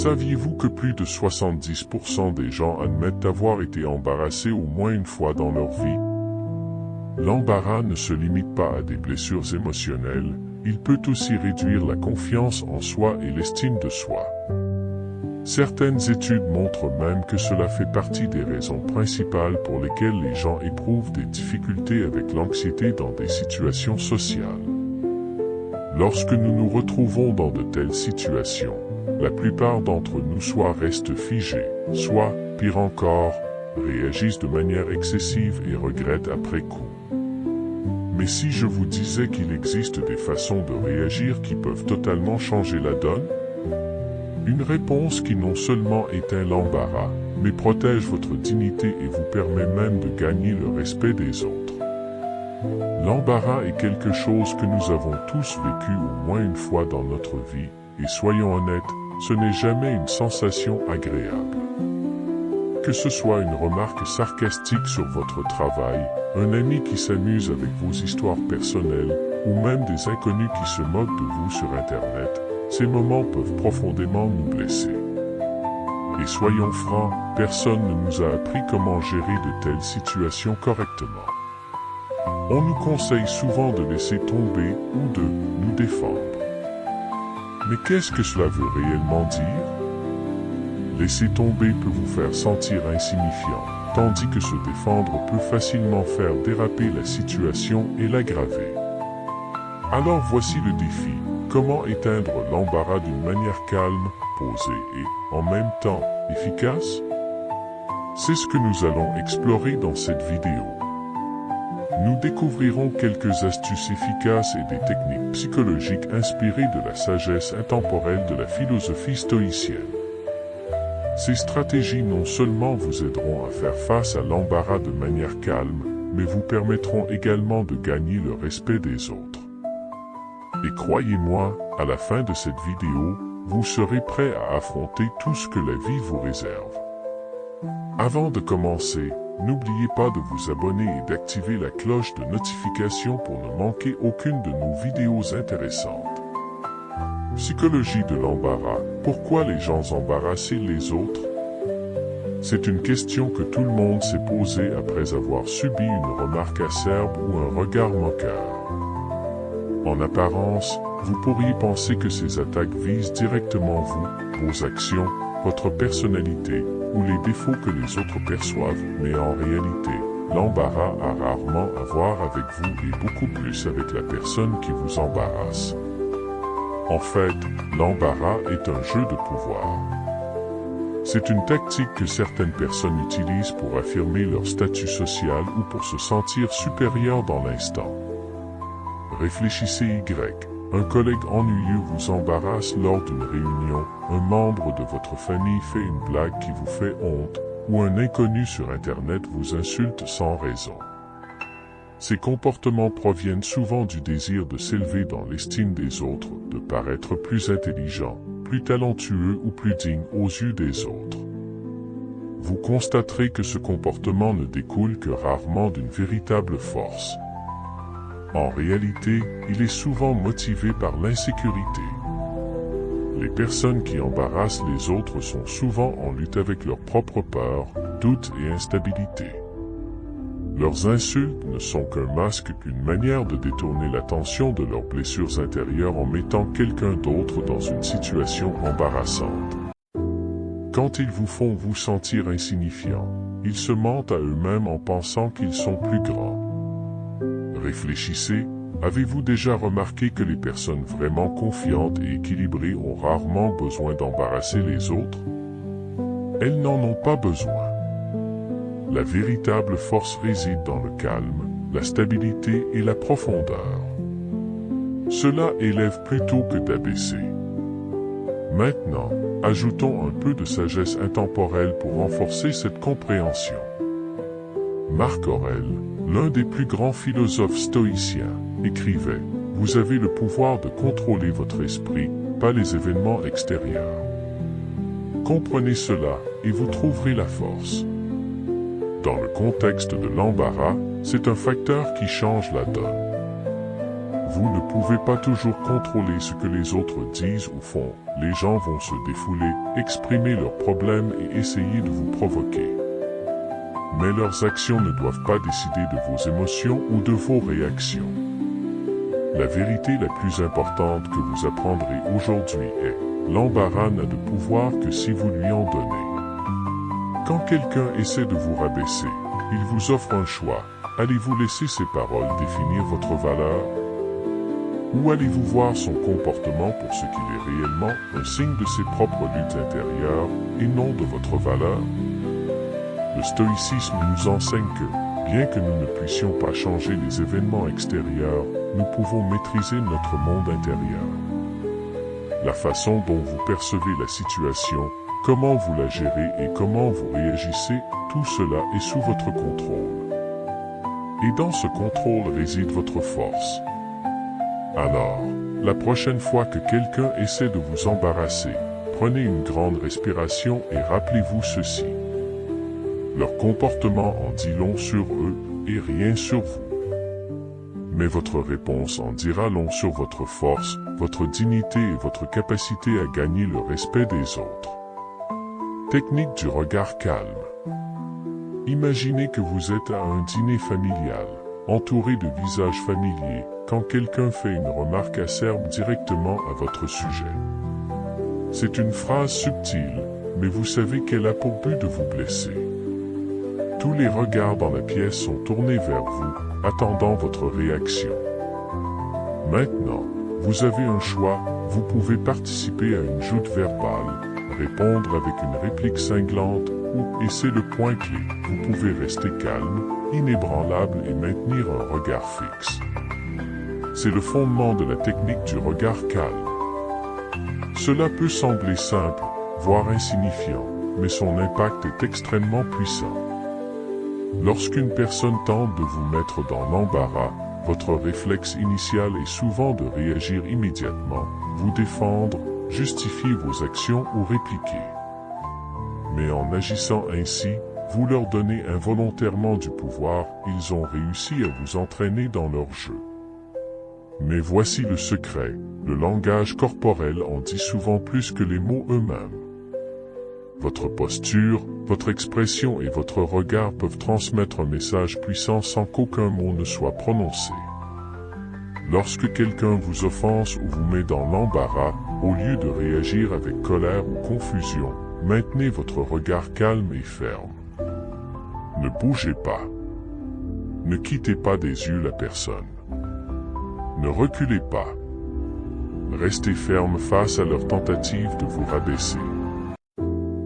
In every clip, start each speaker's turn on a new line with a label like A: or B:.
A: Saviez-vous que plus de 70% des gens admettent avoir été embarrassés au moins une fois dans leur vie? L'embarras ne se limite pas à des blessures émotionnelles, il peut aussi réduire la confiance en soi et l'estime de soi. Certaines études montrent même que cela fait partie des raisons principales pour lesquelles les gens éprouvent des difficultés avec l'anxiété dans des situations sociales. Lorsque nous nous retrouvons dans de telles situations, la plupart d'entre nous soit restent figés, soit, pire encore, réagissent de manière excessive et regrettent après coup. Mais si je vous disais qu'il existe des façons de réagir qui peuvent totalement changer la donne? Une réponse qui non seulement éteint l'embarras, mais protège votre dignité et vous permet même de gagner le respect des autres. L'embarras est quelque chose que nous avons tous vécu au moins une fois dans notre vie, et soyons honnêtes, ce n'est jamais une sensation agréable. Que ce soit une remarque sarcastique sur votre travail, un ami qui s'amuse avec vos histoires personnelles, ou même des inconnus qui se moquent de vous sur Internet, ces moments peuvent profondément nous blesser. Et soyons francs, personne ne nous a appris comment gérer de telles situations correctement. On nous conseille souvent de laisser tomber ou de nous défendre. Mais qu'est-ce que cela veut réellement dire? Laisser tomber peut vous faire sentir insignifiant, tandis que se défendre peut facilement faire déraper la situation et l'aggraver. Alors voici le défi, comment éteindre l'embarras d'une manière calme, posée et, en même temps, efficace? C'est ce que nous allons explorer dans cette vidéo. Nous découvrirons quelques astuces efficaces et des techniques psychologiques inspirées de la sagesse intemporelle de la philosophie stoïcienne. Ces stratégies non seulement vous aideront à faire face à l'embarras de manière calme, mais vous permettront également de gagner le respect des autres. Et croyez-moi, à la fin de cette vidéo, vous serez prêt à affronter tout ce que la vie vous réserve. Avant de commencer, n'oubliez pas de vous abonner et d'activer la cloche de notification pour ne manquer aucune de nos vidéos intéressantes. Psychologie de l'embarras. Pourquoi les gens embarrassent les autres? C'est une question que tout le monde s'est posée après avoir subi une remarque acerbe ou un regard moqueur. En apparence, vous pourriez penser que ces attaques visent directement vous, vos actions, votre personnalité, ou les défauts que les autres perçoivent, mais en réalité, l'embarras a rarement à voir avec vous et beaucoup plus avec la personne qui vous embarrasse. En fait, l'embarras est un jeu de pouvoir. C'est une tactique que certaines personnes utilisent pour affirmer leur statut social ou pour se sentir supérieur dans l'instant. Réfléchissez Y. Un collègue ennuyeux vous embarrasse lors d'une réunion, un membre de votre famille fait une blague qui vous fait honte, ou un inconnu sur Internet vous insulte sans raison. Ces comportements proviennent souvent du désir de s'élever dans l'estime des autres, de paraître plus intelligent, plus talentueux ou plus digne aux yeux des autres. Vous constaterez que ce comportement ne découle que rarement d'une véritable force. En réalité, il est souvent motivé par l'insécurité. Les personnes qui embarrassent les autres sont souvent en lutte avec leurs propres peurs, doutes et instabilité. Leurs insultes ne sont qu'un masque, qu'une manière de détourner l'attention de leurs blessures intérieures en mettant quelqu'un d'autre dans une situation embarrassante. Quand ils vous font vous sentir insignifiant, ils se mentent à eux-mêmes en pensant qu'ils sont plus grands. Réfléchissez, avez-vous déjà remarqué que les personnes vraiment confiantes et équilibrées ont rarement besoin d'embarrasser les autres? Elles n'en ont pas besoin. La véritable force réside dans le calme, la stabilité et la profondeur. Cela élève plutôt que d'abaisser. Maintenant, ajoutons un peu de sagesse intemporelle pour renforcer cette compréhension. Marc Aurèle, l'un des plus grands philosophes stoïciens, écrivait « Vous avez le pouvoir de contrôler votre esprit, pas les événements extérieurs. Comprenez cela, et vous trouverez la force. » Dans le contexte de l'embarras, c'est un facteur qui change la donne. Vous ne pouvez pas toujours contrôler ce que les autres disent ou font. Les gens vont se défouler, exprimer leurs problèmes et essayer de vous provoquer. Mais leurs actions ne doivent pas décider de vos émotions ou de vos réactions. La vérité la plus importante que vous apprendrez aujourd'hui est: l'embarras n'a de pouvoir que si vous lui en donnez. Quand quelqu'un essaie de vous rabaisser, il vous offre un choix. Allez-vous laisser ses paroles définir votre valeur? Ou allez-vous voir son comportement pour ce qu'il est réellement, un signe de ses propres luttes intérieures et non de votre valeur? Le stoïcisme nous enseigne que, bien que nous ne puissions pas changer les événements extérieurs, nous pouvons maîtriser notre monde intérieur. La façon dont vous percevez la situation, comment vous la gérez et comment vous réagissez, tout cela est sous votre contrôle. Et dans ce contrôle réside votre force. Alors, la prochaine fois que quelqu'un essaie de vous embarrasser, prenez une grande respiration et rappelez-vous ceci. Leur comportement en dit long sur eux et rien sur vous. Mais votre réponse en dira long sur votre force, votre dignité et votre capacité à gagner le respect des autres. Technique du regard calme. Imaginez que vous êtes à un dîner familial, entouré de visages familiers, quand quelqu'un fait une remarque acerbe directement à votre sujet. C'est une phrase subtile, mais vous savez qu'elle a pour but de vous blesser. Tous les regards dans la pièce sont tournés vers vous, attendant votre réaction. Maintenant, vous avez un choix, vous pouvez participer à une joute verbale, répondre avec une réplique cinglante, et c'est le point clé, vous pouvez rester calme, inébranlable et maintenir un regard fixe. C'est le fondement de la technique du regard calme. Cela peut sembler simple, voire insignifiant, mais son impact est extrêmement puissant. Lorsqu'une personne tente de vous mettre dans l'embarras, votre réflexe initial est souvent de réagir immédiatement, vous défendre, justifier vos actions ou répliquer. Mais en agissant ainsi, vous leur donnez involontairement du pouvoir, ils ont réussi à vous entraîner dans leur jeu. Mais voici le secret, le langage corporel en dit souvent plus que les mots eux-mêmes. Votre posture, votre expression et votre regard peuvent transmettre un message puissant sans qu'aucun mot ne soit prononcé. Lorsque quelqu'un vous offense ou vous met dans l'embarras, au lieu de réagir avec colère ou confusion, maintenez votre regard calme et ferme. Ne bougez pas. Ne quittez pas des yeux la personne. Ne reculez pas. Restez ferme face à leur tentative de vous rabaisser.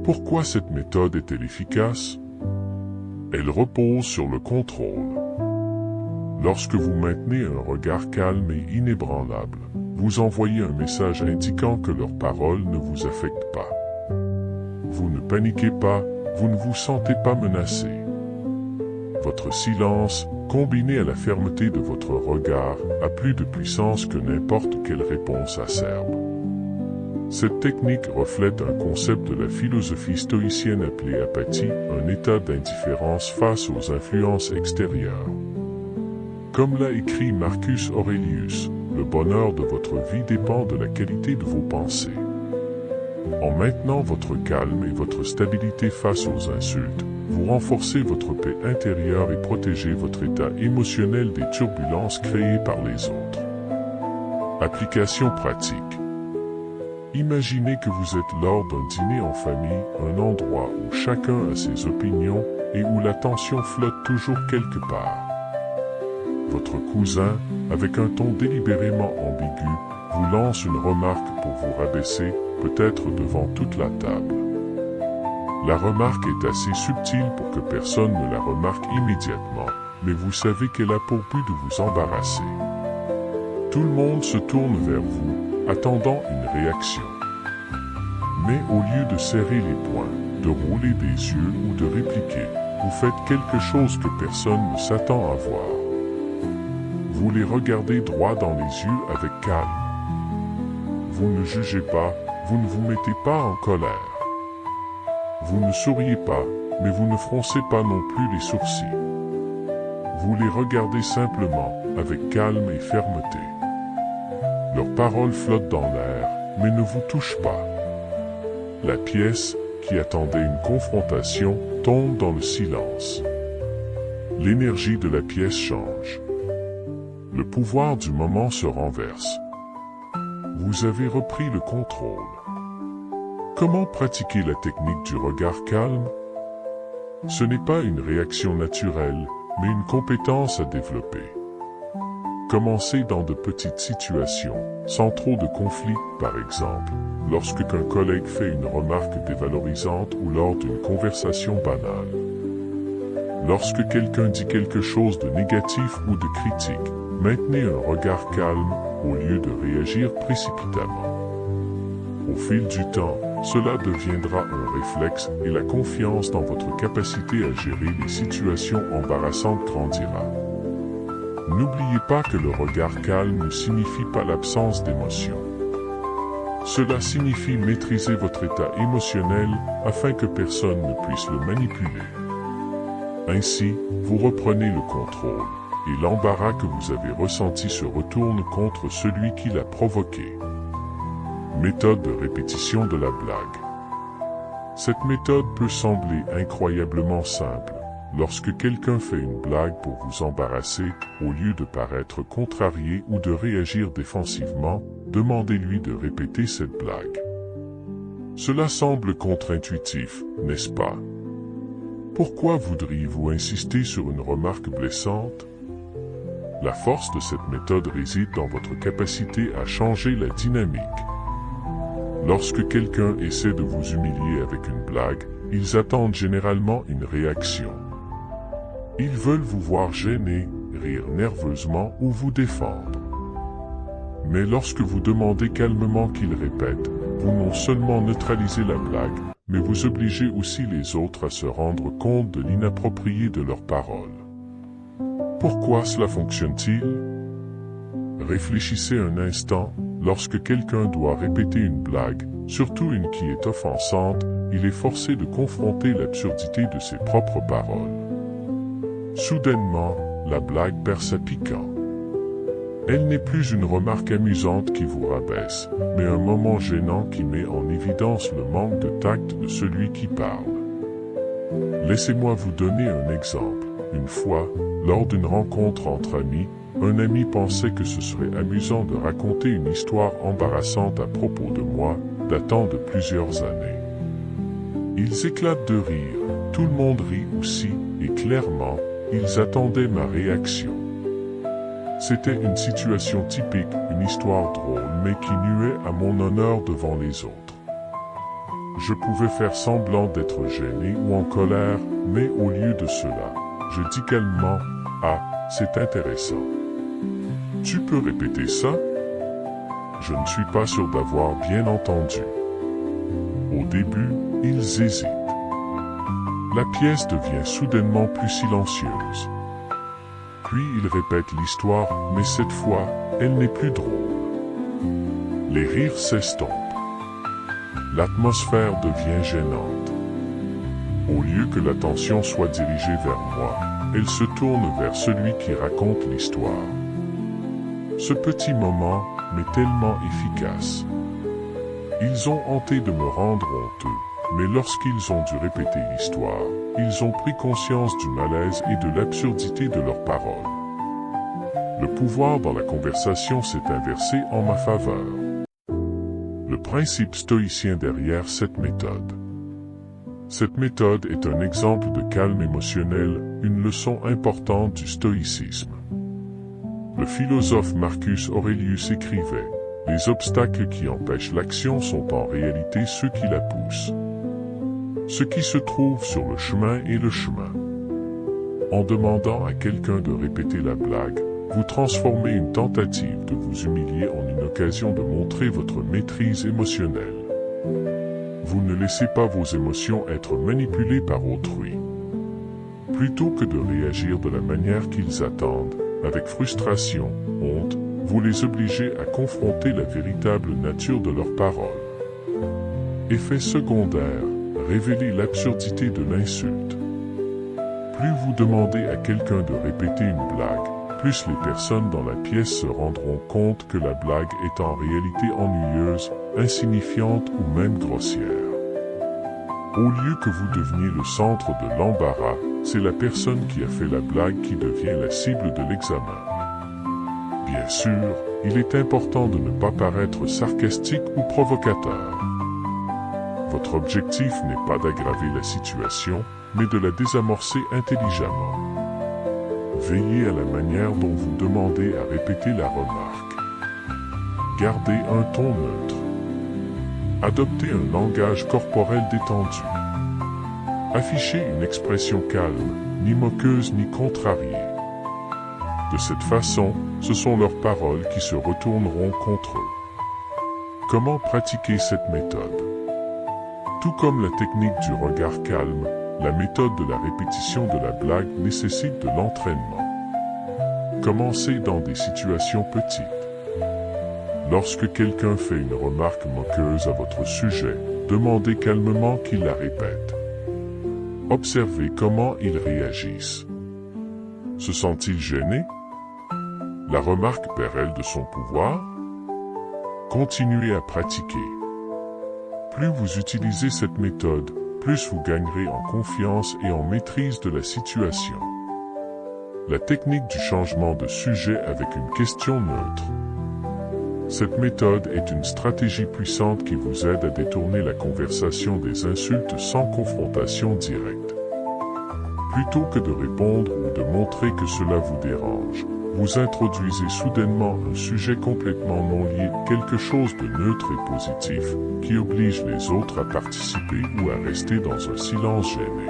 A: Pourquoi cette méthode est-elle efficace? Elle repose sur le contrôle. Lorsque vous maintenez un regard calme et inébranlable, vous envoyez un message indiquant que leurs paroles ne vous affectent pas. Vous ne paniquez pas, vous ne vous sentez pas menacé. Votre silence, combiné à la fermeté de votre regard, a plus de puissance que n'importe quelle réponse acerbe. Cette technique reflète un concept de la philosophie stoïcienne appelé apathie, un état d'indifférence face aux influences extérieures. Comme l'a écrit Marcus Aurelius, le bonheur de votre vie dépend de la qualité de vos pensées. En maintenant votre calme et votre stabilité face aux insultes, vous renforcez votre paix intérieure et protégez votre état émotionnel des turbulences créées par les autres. Application pratique. Imaginez que vous êtes lors d'un dîner en famille, un endroit où chacun a ses opinions et où la tension flotte toujours quelque part. Votre cousin, avec un ton délibérément ambigu, vous lance une remarque pour vous rabaisser, peut-être devant toute la table. La remarque est assez subtile pour que personne ne la remarque immédiatement, mais vous savez qu'elle a pour but de vous embarrasser. Tout le monde se tourne vers vous, attendant une réaction. Mais au lieu de serrer les poings, de rouler des yeux ou de répliquer, vous faites quelque chose que personne ne s'attend à voir. Vous les regardez droit dans les yeux avec calme. Vous ne jugez pas, vous ne vous mettez pas en colère. Vous ne souriez pas, mais vous ne froncez pas non plus les sourcils. Vous les regardez simplement, avec calme et fermeté. Leurs paroles flottent dans l'air, mais ne vous touchent pas. La pièce, qui attendait une confrontation, tombe dans le silence. L'énergie de la pièce change. Le pouvoir du moment se renverse. Vous avez repris le contrôle. Comment pratiquer la technique du regard calme? Ce n'est pas une réaction naturelle, mais une compétence à développer. Commencez dans de petites situations, sans trop de conflits, par exemple, lorsque qu'un collègue fait une remarque dévalorisante ou lors d'une conversation banale. Lorsque quelqu'un dit quelque chose de négatif ou de critique, maintenez un regard calme au lieu de réagir précipitamment. Au fil du temps, cela deviendra un réflexe et la confiance dans votre capacité à gérer les situations embarrassantes grandira. N'oubliez pas que le regard calme ne signifie pas l'absence d'émotion. Cela signifie maîtriser votre état émotionnel afin que personne ne puisse le manipuler. Ainsi, vous reprenez le contrôle, et l'embarras que vous avez ressenti se retourne contre celui qui l'a provoqué. Méthode de répétition de la blague. Cette méthode peut sembler incroyablement simple. Lorsque quelqu'un fait une blague pour vous embarrasser, au lieu de paraître contrarié ou de réagir défensivement, demandez-lui de répéter cette blague. Cela semble contre-intuitif, n'est-ce pas? Pourquoi voudriez-vous insister sur une remarque blessante? La force de cette méthode réside dans votre capacité à changer la dynamique. Lorsque quelqu'un essaie de vous humilier avec une blague, ils attendent généralement une réaction. Ils veulent vous voir gêner, rire nerveusement ou vous défendre. Mais lorsque vous demandez calmement qu'ils répètent, vous non seulement neutralisez la blague, mais vous obligez aussi les autres à se rendre compte de l'inapproprié de leurs paroles. Pourquoi cela fonctionne-t-il? Réfléchissez un instant, lorsque quelqu'un doit répéter une blague, surtout une qui est offensante, il est forcé de confronter l'absurdité de ses propres paroles. Soudainement, la blague perd sa piquant. Elle n'est plus une remarque amusante qui vous rabaisse, mais un moment gênant qui met en évidence le manque de tact de celui qui parle. Laissez-moi vous donner un exemple. Une fois, lors d'une rencontre entre amis, un ami pensait que ce serait amusant de raconter une histoire embarrassante à propos de moi, datant de plusieurs années. Ils éclatent de rire, tout le monde rit aussi, et clairement, ils attendaient ma réaction. C'était une situation typique, une histoire drôle, mais qui nuait à mon honneur devant les autres. Je pouvais faire semblant d'être gêné ou en colère, mais au lieu de cela, je dis calmement, « Ah, c'est intéressant. Tu peux répéter ça? Je ne suis pas sûr d'avoir bien entendu. » Au début, ils hésitent. La pièce devient soudainement plus silencieuse. Puis ils répètent l'histoire, mais cette fois, elle n'est plus drôle. Les rires s'estompent. L'atmosphère devient gênante. Au lieu que l'attention soit dirigée vers moi, elle se tourne vers celui qui raconte l'histoire. Ce petit moment m'est tellement efficace. Ils ont tenté de me rendre honteux, mais lorsqu'ils ont dû répéter l'histoire, ils ont pris conscience du malaise et de l'absurdité de leurs paroles. Le pouvoir dans la conversation s'est inversé en ma faveur. Le principe stoïcien derrière cette méthode. Cette méthode est un exemple de calme émotionnel, une leçon importante du stoïcisme. Le philosophe Marcus Aurelius écrivait « Les obstacles qui empêchent l'action sont en réalité ceux qui la poussent. Ce qui se trouve sur le chemin est le chemin. » En demandant à quelqu'un de répéter la blague, vous transformez une tentative de vous humilier en une occasion de montrer votre maîtrise émotionnelle. Vous ne laissez pas vos émotions être manipulées par autrui. Plutôt que de réagir de la manière qu'ils attendent, avec frustration, honte, vous les obligez à confronter la véritable nature de leurs paroles. Effet secondaire, révélez l'absurdité de l'insulte. Plus vous demandez à quelqu'un de répéter une blague, plus les personnes dans la pièce se rendront compte que la blague est en réalité ennuyeuse, insignifiante ou même grossière. Au lieu que vous deveniez le centre de l'embarras, c'est la personne qui a fait la blague qui devient la cible de l'examen. Bien sûr, il est important de ne pas paraître sarcastique ou provocateur. Votre objectif n'est pas d'aggraver la situation, mais de la désamorcer intelligemment. Veillez à la manière dont vous demandez à répéter la remarque. Gardez un ton neutre. Adoptez un langage corporel détendu. Affichez une expression calme, ni moqueuse ni contrariée. De cette façon, ce sont leurs paroles qui se retourneront contre eux. Comment pratiquer cette méthode? Tout comme la technique du regard calme, la méthode de la répétition de la blague nécessite de l'entraînement. Commencez dans des situations petites. Lorsque quelqu'un fait une remarque moqueuse à votre sujet, demandez calmement qu'il la répète. Observez comment ils réagissent. Se sent-il gêné? La remarque perd-elle de son pouvoir? Continuez à pratiquer. Plus vous utilisez cette méthode, plus vous gagnerez en confiance et en maîtrise de la situation. La technique du changement de sujet avec une question neutre. Cette méthode est une stratégie puissante qui vous aide à détourner la conversation des insultes sans confrontation directe. Plutôt que de répondre ou de montrer que cela vous dérange, vous introduisez soudainement un sujet complètement non lié, quelque chose de neutre et positif, qui oblige les autres à participer ou à rester dans un silence gêné.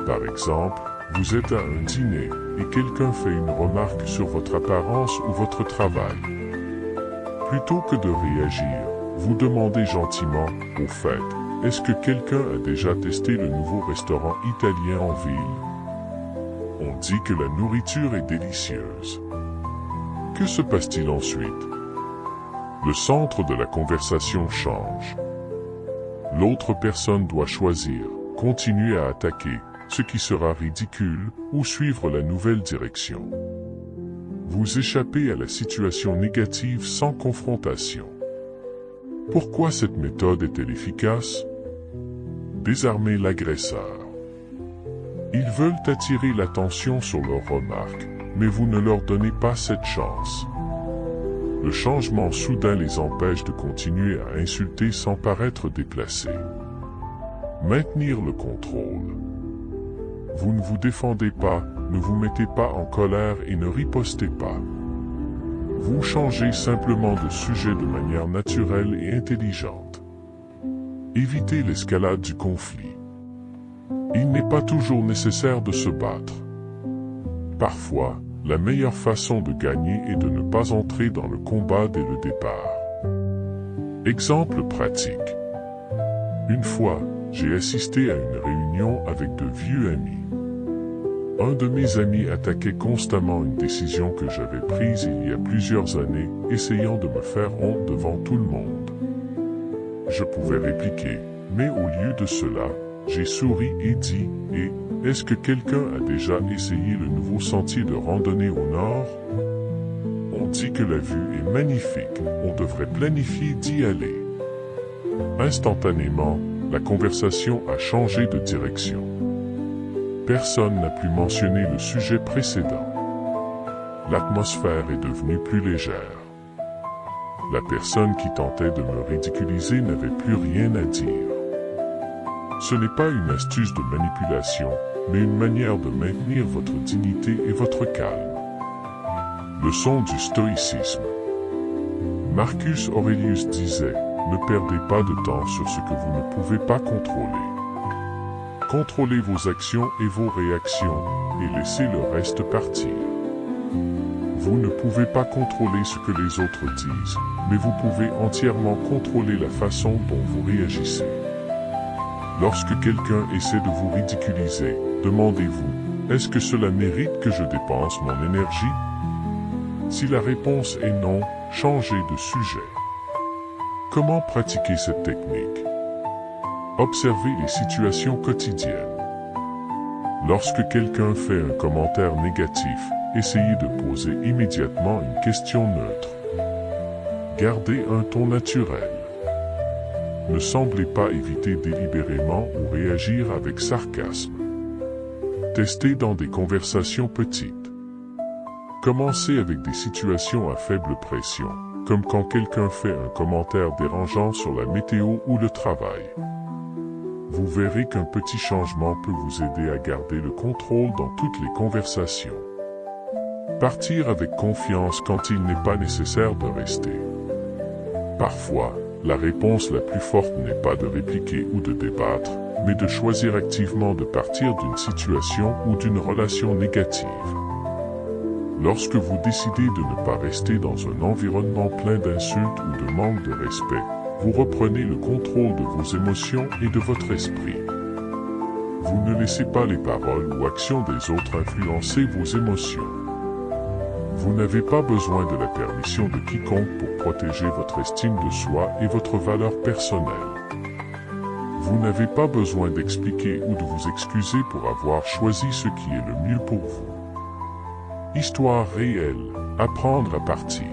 A: Par exemple, vous êtes à un dîner et quelqu'un fait une remarque sur votre apparence ou votre travail. Plutôt que de réagir, vous demandez gentiment, au fait, est-ce que quelqu'un a déjà testé le nouveau restaurant italien en ville? On dit que la nourriture est délicieuse. Que se passe-t-il ensuite? Le centre de la conversation change. L'autre personne doit choisir, continuer à attaquer, ce qui sera ridicule, ou suivre la nouvelle direction. Vous échappez à la situation négative sans confrontation. Pourquoi cette méthode est-elle efficace? Désarmer l'agresseur. Ils veulent attirer l'attention sur leurs remarques, mais vous ne leur donnez pas cette chance. Le changement soudain les empêche de continuer à insulter sans paraître déplacé. Maintenir le contrôle. Vous ne vous défendez pas, ne vous mettez pas en colère et ne ripostez pas. Vous changez simplement de sujet de manière naturelle et intelligente. Évitez l'escalade du conflit. Il n'est pas toujours nécessaire de se battre. Parfois, la meilleure façon de gagner est de ne pas entrer dans le combat dès le départ. Exemple pratique. Une fois, j'ai assisté à une réunion avec de vieux amis. Un de mes amis attaquait constamment une décision que j'avais prise il y a plusieurs années, essayant de me faire honte devant tout le monde. Je pouvais répliquer, mais au lieu de cela, j'ai souri et dit « Et, est-ce que quelqu'un a déjà essayé le nouveau sentier de randonnée au nord? On dit que la vue est magnifique, on devrait planifier d'y aller. » Instantanément, la conversation a changé de direction. Personne n'a plus mentionné le sujet précédent. L'atmosphère est devenue plus légère. La personne qui tentait de me ridiculiser n'avait plus rien à dire. Ce n'est pas une astuce de manipulation, mais une manière de maintenir votre dignité et votre calme. Leçon du stoïcisme. Marcus Aurelius disait, ne perdez pas de temps sur ce que vous ne pouvez pas contrôler. Contrôlez vos actions et vos réactions, et laissez le reste partir. Vous ne pouvez pas contrôler ce que les autres disent, mais vous pouvez entièrement contrôler la façon dont vous réagissez. Lorsque quelqu'un essaie de vous ridiculiser, demandez-vous, est-ce que cela mérite que je dépense mon énergie? Si la réponse est non, changez de sujet. Comment pratiquer cette technique? Observez les situations quotidiennes. Lorsque quelqu'un fait un commentaire négatif, essayez de poser immédiatement une question neutre. Gardez un ton naturel. Ne semblez pas éviter délibérément ou réagir avec sarcasme. Testez dans des conversations petites. Commencez avec des situations à faible pression, comme quand quelqu'un fait un commentaire dérangeant sur la météo ou le travail. Vous verrez qu'un petit changement peut vous aider à garder le contrôle dans toutes les conversations. Partir avec confiance quand il n'est pas nécessaire de rester. Parfois, la réponse la plus forte n'est pas de répliquer ou de débattre, mais de choisir activement de partir d'une situation ou d'une relation négative. Lorsque vous décidez de ne pas rester dans un environnement plein d'insultes ou de manque de respect, vous reprenez le contrôle de vos émotions et de votre esprit. Vous ne laissez pas les paroles ou actions des autres influencer vos émotions. Vous n'avez pas besoin de la permission de quiconque pour protéger votre estime de soi et votre valeur personnelle. Vous n'avez pas besoin d'expliquer ou de vous excuser pour avoir choisi ce qui est le mieux pour vous. Histoire réelle, apprendre à partir.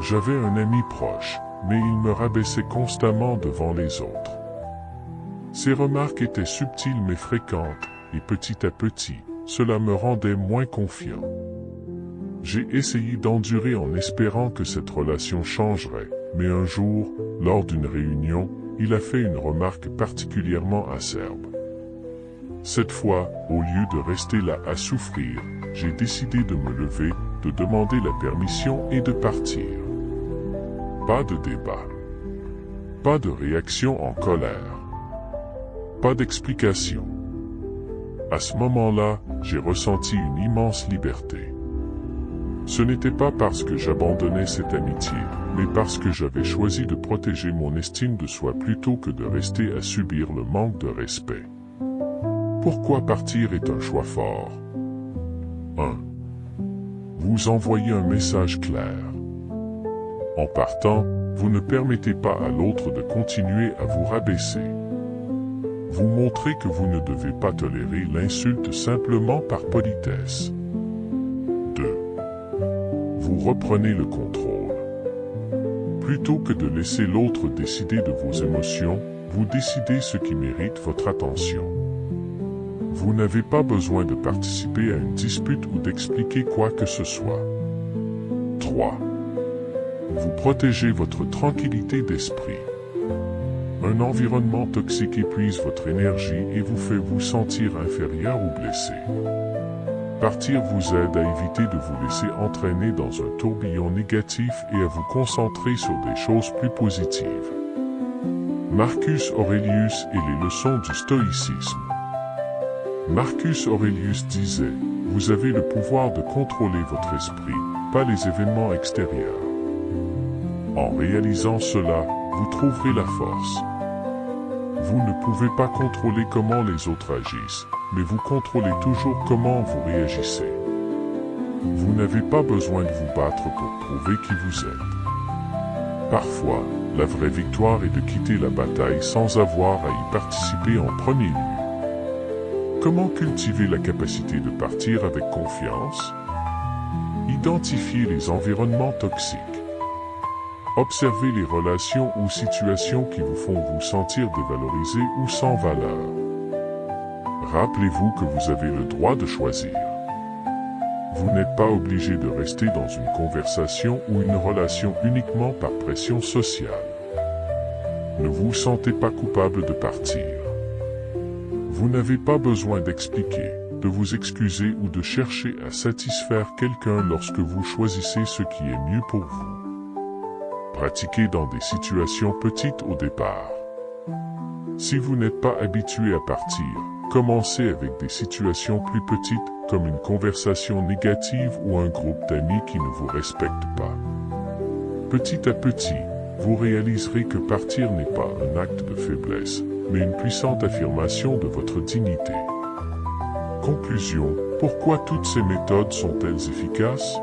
A: J'avais un ami proche, mais il me rabaissait constamment devant les autres. Ses remarques étaient subtiles mais fréquentes, et petit à petit, cela me rendait moins confiant. J'ai essayé d'endurer en espérant que cette relation changerait, mais un jour, lors d'une réunion, il a fait une remarque particulièrement acerbe. Cette fois, au lieu de rester là à souffrir, j'ai décidé de me lever, de demander la permission et de partir. Pas de débat. Pas de réaction en colère. Pas d'explication. À ce moment-là, j'ai ressenti une immense liberté. Ce n'était pas parce que j'abandonnais cette amitié, mais parce que j'avais choisi de protéger mon estime de soi plutôt que de rester à subir le manque de respect. Pourquoi partir est un choix fort. 1. Vous envoyez un message clair. En partant, vous ne permettez pas à l'autre de continuer à vous rabaisser. Vous montrez que vous ne devez pas tolérer l'insulte simplement par politesse. 2. Vous reprenez le contrôle. Plutôt que de laisser l'autre décider de vos émotions, vous décidez ce qui mérite votre attention. Vous n'avez pas besoin de participer à une dispute ou d'expliquer quoi que ce soit. 3. Vous protégez votre tranquillité d'esprit. Un environnement toxique épuise votre énergie et vous fait vous sentir inférieur ou blessé. Partir vous aide à éviter de vous laisser entraîner dans un tourbillon négatif et à vous concentrer sur des choses plus positives. Marcus Aurelius et les leçons du stoïcisme. Marcus Aurelius disait, « Vous avez le pouvoir de contrôler votre esprit, pas les événements extérieurs. En réalisant cela, vous trouverez la force. Vous ne pouvez pas contrôler comment les autres agissent, mais vous contrôlez toujours comment vous réagissez. Vous n'avez pas besoin de vous battre pour prouver qui vous êtes. Parfois, la vraie victoire est de quitter la bataille sans avoir à y participer en premier lieu. Comment cultiver la capacité de partir avec confiance? Identifiez les environnements toxiques. Observez les relations ou situations qui vous font vous sentir dévalorisé ou sans valeur. Rappelez-vous que vous avez le droit de choisir. Vous n'êtes pas obligé de rester dans une conversation ou une relation uniquement par pression sociale. Ne vous sentez pas coupable de partir. Vous n'avez pas besoin d'expliquer, de vous excuser ou de chercher à satisfaire quelqu'un lorsque vous choisissez ce qui est mieux pour vous. Pratiquez dans des situations petites au départ. Si vous n'êtes pas habitué à partir, commencez avec des situations plus petites, comme une conversation négative ou un groupe d'amis qui ne vous respectent pas. Petit à petit, vous réaliserez que partir n'est pas un acte de faiblesse, mais une puissante affirmation de votre dignité. Conclusion, pourquoi toutes ces méthodes sont-elles efficaces?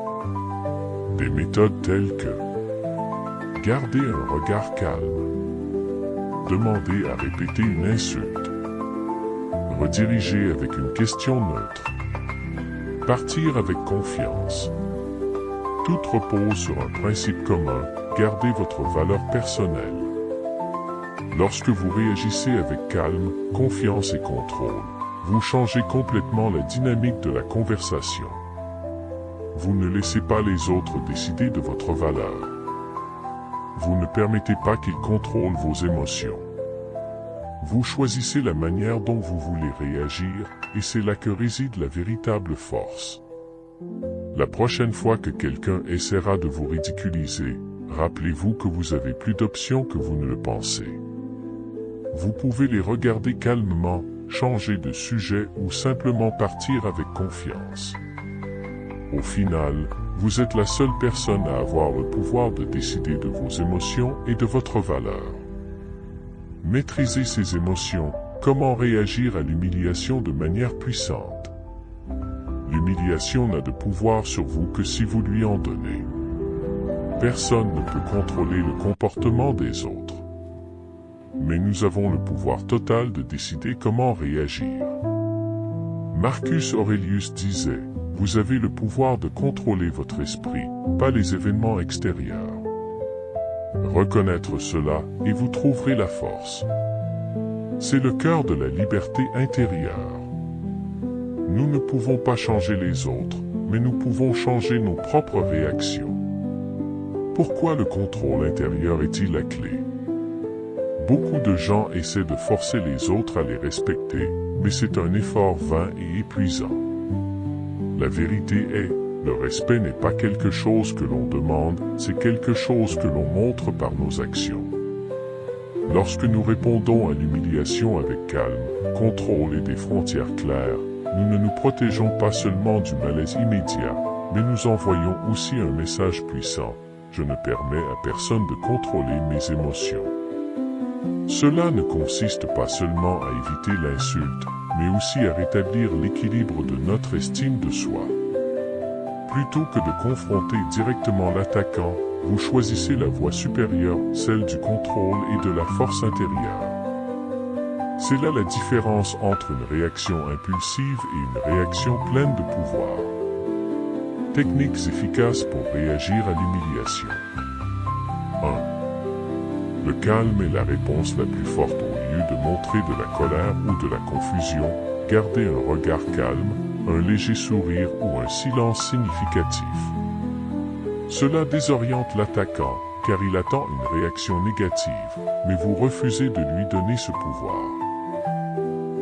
A: Des méthodes telles que garder un regard calme, demander à répéter une insulte, rediriger avec une question neutre, Partir avec confiance. Tout repose sur un principe commun, gardez votre valeur personnelle. Lorsque vous réagissez avec calme, confiance et contrôle, vous changez complètement la dynamique de la conversation. Vous ne laissez pas les autres décider de votre valeur. Vous ne permettez pas qu'ils contrôlent vos émotions. Vous choisissez la manière dont vous voulez réagir, et c'est là que réside la véritable force. La prochaine fois que quelqu'un essaiera de vous ridiculiser, rappelez-vous que vous avez plus d'options que vous ne le pensez. Vous pouvez les regarder calmement, changer de sujet ou simplement partir avec confiance. Au final, vous êtes la seule personne à avoir le pouvoir de décider de vos émotions et de votre valeur. Maîtriser ses émotions, comment réagir à l'humiliation de manière puissante. L'humiliation n'a de pouvoir sur vous que si vous lui en donnez. Personne ne peut contrôler le comportement des autres. Mais nous avons le pouvoir total de décider comment réagir. Marcus Aurelius disait, « Vous avez le pouvoir de contrôler votre esprit, pas les événements extérieurs. » Reconnaître cela, et vous trouverez la force. C'est le cœur de la liberté intérieure. Nous ne pouvons pas changer les autres, mais nous pouvons changer nos propres réactions. Pourquoi le contrôle intérieur est-il la clé? Beaucoup de gens essaient de forcer les autres à les respecter, mais c'est un effort vain et épuisant. La vérité est, le respect n'est pas quelque chose que l'on demande, c'est quelque chose que l'on montre par nos actions. Lorsque nous répondons à l'humiliation avec calme, contrôle et des frontières claires, nous ne nous protégeons pas seulement du malaise immédiat, mais nous envoyons aussi un message puissant. Je ne permets à personne de contrôler mes émotions. Cela ne consiste pas seulement à éviter l'insulte, mais aussi à rétablir l'équilibre de notre estime de soi. Plutôt que de confronter directement l'attaquant, vous choisissez la voie supérieure, celle du contrôle et de la force intérieure. C'est là la différence entre une réaction impulsive et une réaction pleine de pouvoir. Techniques efficaces pour réagir à l'humiliation. 1. Le calme est la réponse la plus forte. Au lieu de montrer de la colère ou de la confusion, gardez un regard calme, un léger sourire ou un silence significatif. Cela désoriente l'attaquant, car il attend une réaction négative, mais vous refusez de lui donner ce pouvoir.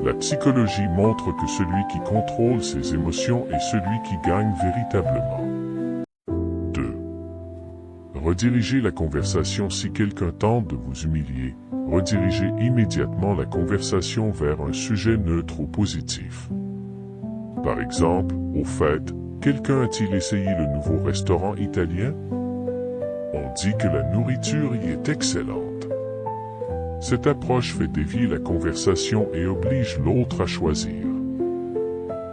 A: La psychologie montre que celui qui contrôle ses émotions est celui qui gagne véritablement. 2. Redirigez la conversation. Si quelqu'un tente de vous humilier, redirigez immédiatement la conversation vers un sujet neutre ou positif. Par exemple, au fait, quelqu'un a-t-il essayé le nouveau restaurant italien? On dit que la nourriture y est excellente. Cette approche fait dévier la conversation et oblige l'autre à choisir.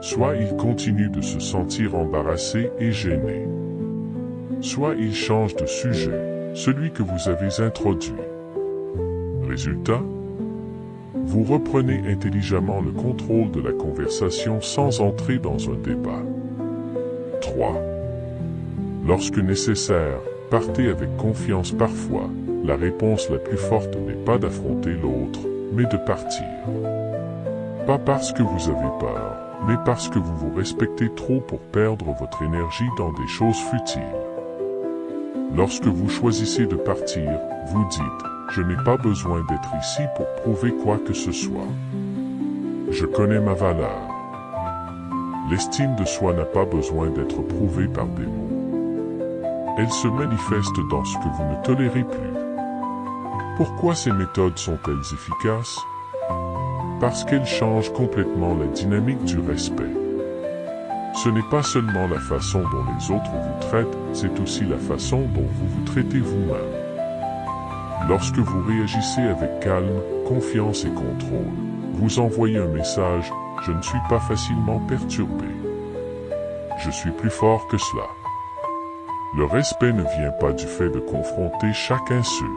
A: Soit il continue de se sentir embarrassé et gêné. Soit il change de sujet, celui que vous avez introduit. Résultat? Vous reprenez intelligemment le contrôle de la conversation sans entrer dans un débat. 3. Lorsque nécessaire, partez avec confiance. Parfois, la réponse la plus forte n'est pas d'affronter l'autre, mais de partir. Pas parce que vous avez peur, mais parce que vous vous respectez trop pour perdre votre énergie dans des choses futiles. Lorsque vous choisissez de partir, vous dites « Je n'ai pas besoin d'être ici pour prouver quoi que ce soit. Je connais ma valeur. » L'estime de soi n'a pas besoin d'être prouvée par des mots. Elle se manifeste dans ce que vous ne tolérez plus. Pourquoi ces méthodes sont-elles efficaces? Parce qu'elles changent complètement la dynamique du respect. Ce n'est pas seulement la façon dont les autres vous traitent, c'est aussi la façon dont vous vous traitez vous-même. Lorsque vous réagissez avec calme, confiance et contrôle, vous envoyez un message « Je ne suis pas facilement perturbé. Je suis plus fort que cela. » Le respect ne vient pas du fait de confronter chaque insulte.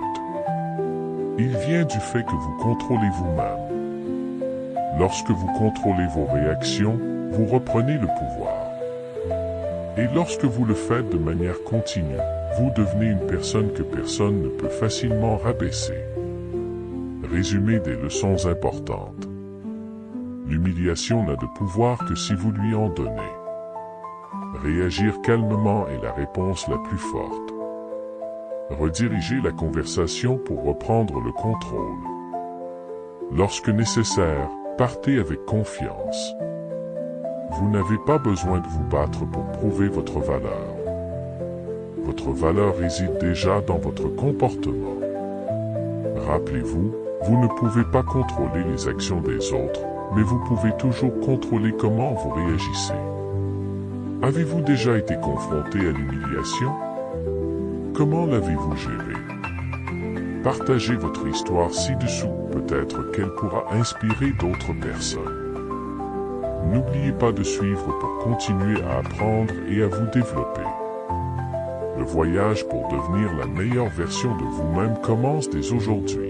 A: Il vient du fait que vous contrôlez vous-même. Lorsque vous contrôlez vos réactions, vous reprenez le pouvoir. Et lorsque vous le faites de manière continue, vous devenez une personne que personne ne peut facilement rabaisser. Résumé des leçons importantes. L'humiliation n'a de pouvoir que si vous lui en donnez. Réagir calmement est la réponse la plus forte. Rediriger la conversation pour reprendre le contrôle. Lorsque nécessaire, partez avec confiance. Vous n'avez pas besoin de vous battre pour prouver votre valeur. Votre valeur réside déjà dans votre comportement. Rappelez-vous, vous ne pouvez pas contrôler les actions des autres, mais vous pouvez toujours contrôler comment vous réagissez. Avez-vous déjà été confronté à l'humiliation? Comment l'avez-vous géré? Partagez votre histoire ci-dessous, peut-être qu'elle pourra inspirer d'autres personnes. N'oubliez pas de suivre pour continuer à apprendre et à vous développer. Le voyage pour devenir la meilleure version de vous-même commence dès aujourd'hui.